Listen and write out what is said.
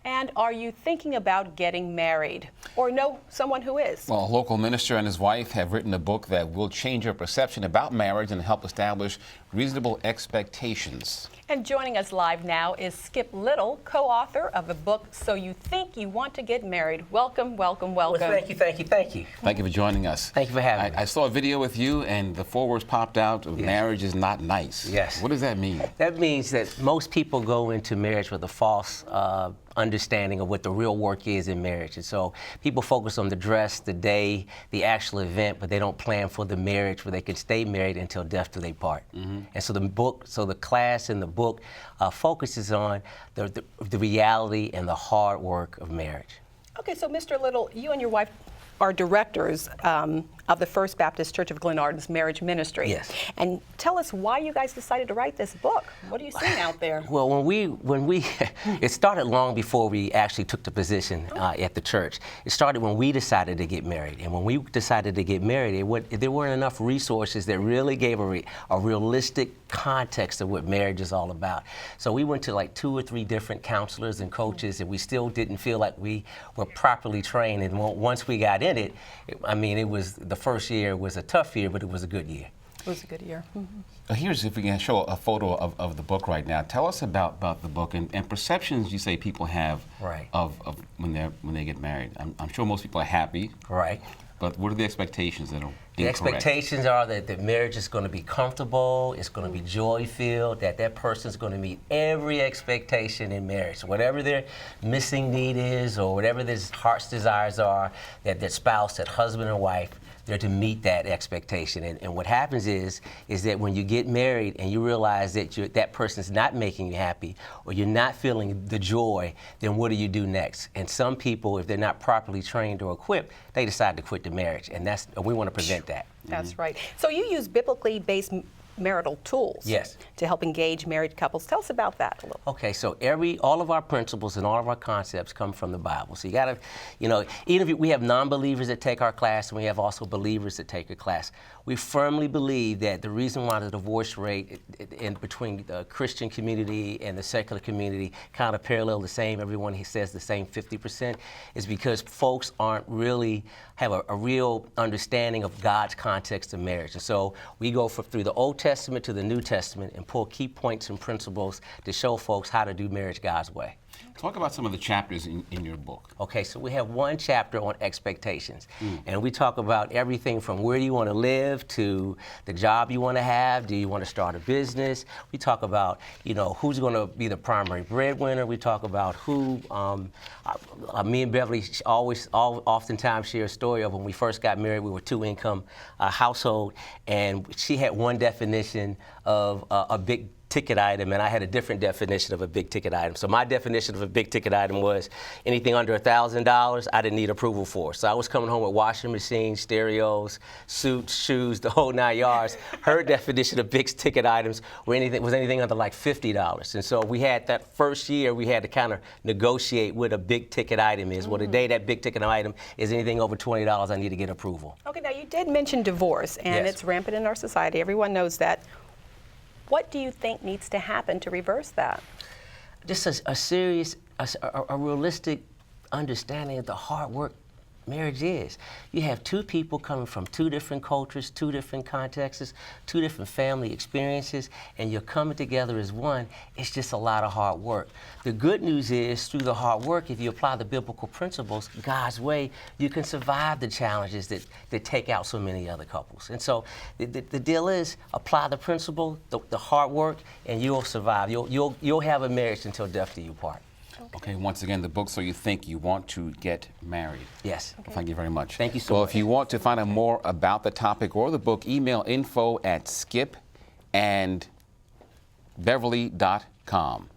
And are you thinking about getting married or know someone who is? Well, a local minister and his wife have written a book that will change your perception about marriage and help establish reasonable expectations. And joining us live now is Skip Little, co-author of the book, So You Think You Want to Get Married. Welcome, welcome, welcome. Well, thank you. Thank you for joining us. Thank you for having me. I saw a video with you, and the 4 words popped out, Yes. Marriage is not nice. Yes. What does that mean? That means that most people go into marriage with a false understanding of what the real work is in marriage. And so people focus on the dress, the day, the actual event, but they don't plan for the marriage where they can stay married until death do they part. And so the class in the book focuses on the reality and the hard work of marriage. Okay, so Mr. Little, you and your wife are directors of the First Baptist Church of Glenarden's marriage ministry. Yes. And tell us why you guys decided to write this book. What are you seeing out there? Well, when we it started long before we actually took the position at the church. It started when we decided to get married. And when we decided to get married, there weren't enough resources that really gave a realistic context of what marriage is all about. So we went to like 2 or 3 different counselors and coaches, and we still didn't feel like we were properly trained. And once we got in it, I mean, the first year was a tough year, but it was a good year. It was a good year. Here's, if we can show a photo of the book right now. Tell us about the book and perceptions you say people have of when they get married. I'm sure most people are happy. Right. But what are the expectations that are incorrect? The expectations are that marriage is going to be comfortable, it's going to be joy-filled, that person's going to meet every expectation in marriage. Whatever their missing need is or whatever their heart's desires are, that spouse, that husband or wife, they're to meet that expectation. And what happens is that when you get married and you realize that that person's not making you happy or you're not feeling the joy, then what do you do next? And some people, if they're not properly trained or equipped, they decide to quit the marriage. And we want to prevent that. That's right. So you use biblically based marital tools to help engage married couples. Tell us about that a little. Okay, so all of our principles and all of our concepts come from the Bible. So you got to, even if we have non-believers that take our class and we have also believers that take a class, we firmly believe that the reason why the divorce rate in between the Christian community and the secular community kind of parallel the same, everyone says the same 50%, is because folks aren't really have a real understanding of God's context of marriage. And so we go through the Old Testament to the New Testament and pull key points and principles to show folks how to do marriage God's way. Talk about some of the chapters in your book. Okay, so we have one chapter on expectations. And we talk about everything from where you want to live to the job you want to have. Do you want to start a business? We talk about, who's going to be the primary breadwinner. We talk about who, me and Beverly oftentimes share a story of when we first got married. We were 2-income household, and she had one definition of a big ticket item, and I had a different definition of a big ticket item. So my definition of a big ticket item was anything under $1,000 I didn't need approval for. So I was coming home with washing machines, stereos, suits, shoes, the whole 9 yards. Her definition of big ticket items was anything under like $50. And so we had that first year, we had to kind of negotiate what a big ticket item is. Well, today that big ticket item is anything over $20 I need to get approval. Okay, now you did mention divorce, and it's rampant in our society. Everyone knows that. What do you think needs to happen to reverse that? Just a realistic understanding of the hard work marriage is. You have 2 people coming from 2 different cultures, 2 different contexts, 2 different family experiences, and you're coming together as one. It's just a lot of hard work. The good news is, through the hard work, if you apply the biblical principles God's way, you can survive the challenges that take out so many other couples. And so the deal is, apply the principle, the hard work, and you'll survive. You'll have a marriage until death do you part. Okay, once again, the book, So You Think You Want to Get Married. Yes. Okay. Thank you very much. Thank you so much. Well, if you want to find out more about the topic or the book, email info@skipandbeverly.com.